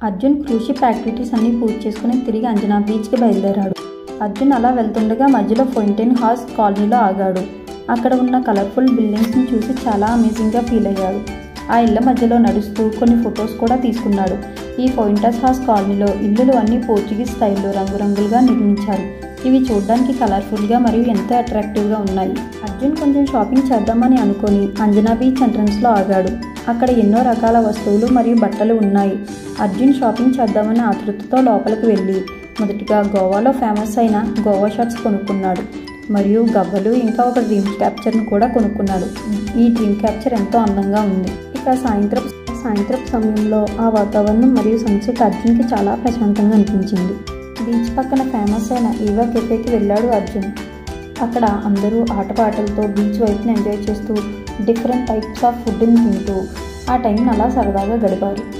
Arjun cruise ship activities అన్నీ పూర్తి చేసుకుని తిరిగి అంజనా బీచ్కి బయలుదేరాడు. అర్జున్ అలా వెళ్తుండగా మధ్యలో ఫౌంటైన్ హౌస్ కాలనీలో ఆగాడు. అక్కడ ఉన్న కలర్ఫుల్ బిల్డింగ్స్ని చూసి చాలా అమేజింగ్గా ఫీల్ అయ్యాడు. ఆ ఇళ్ల మధ్యలో నడుస్తూ కొన్ని ఫొటోస్ కూడా తీసుకున్నాడు. ఈ ఫౌంటైన్ హౌస్ కాలనీలో ఇల్లులు అన్నీ పోర్చుగీస్ స్టైల్లో రంగురంగులుగా నిర్మించారు. ఇవి చూడడానికి కలర్ఫుల్గా మరియు ఎంతో అట్రాక్టివ్గా ఉన్నాయి. అర్జున్ కొంచెం షాపింగ్ చేద్దామని అనుకొని అంజనా బీచ్ ఎంట్రన్స్లో ఆగాడు. అక్కడ ఎన్నో రకాల వస్తువులు మరియు బట్టలు ఉన్నాయి. అర్జున్ షాపింగ్ చేద్దామని ఆతృతతో లోపలికి వెళ్ళి మొదటిగా గోవాలో ఫేమస్ అయిన గోవా షర్ట్స్ కొనుక్కున్నాడు. మరియు గవ్వలు ఇంకా ఒక డ్రీమ్ క్యాప్చర్ను కూడా కొనుక్కున్నాడు. ఈ డ్రీమ్ క్యాప్చర్ ఎంతో అందంగా ఉంది. ఇక సాయంత్రపు సమయంలో ఆ వాతావరణం మరియు సన్సెట్ అర్జున్కి చాలా ప్రశాంతంగా అనిపించింది. బీచ్ పక్కన ఫేమస్ అయిన ఈవా కెఫేకి వెళ్ళాడు అర్జున్. అక్కడ అందరూ ఆటపాటలతో బీచ్ వైపుని ఎంజాయ్ చేస్తూ డిఫరెంట్ టైప్స్ ఆఫ్ ఫుడ్ని తింటూ ఆ టైంని అలా సరదాగా గడిపారు.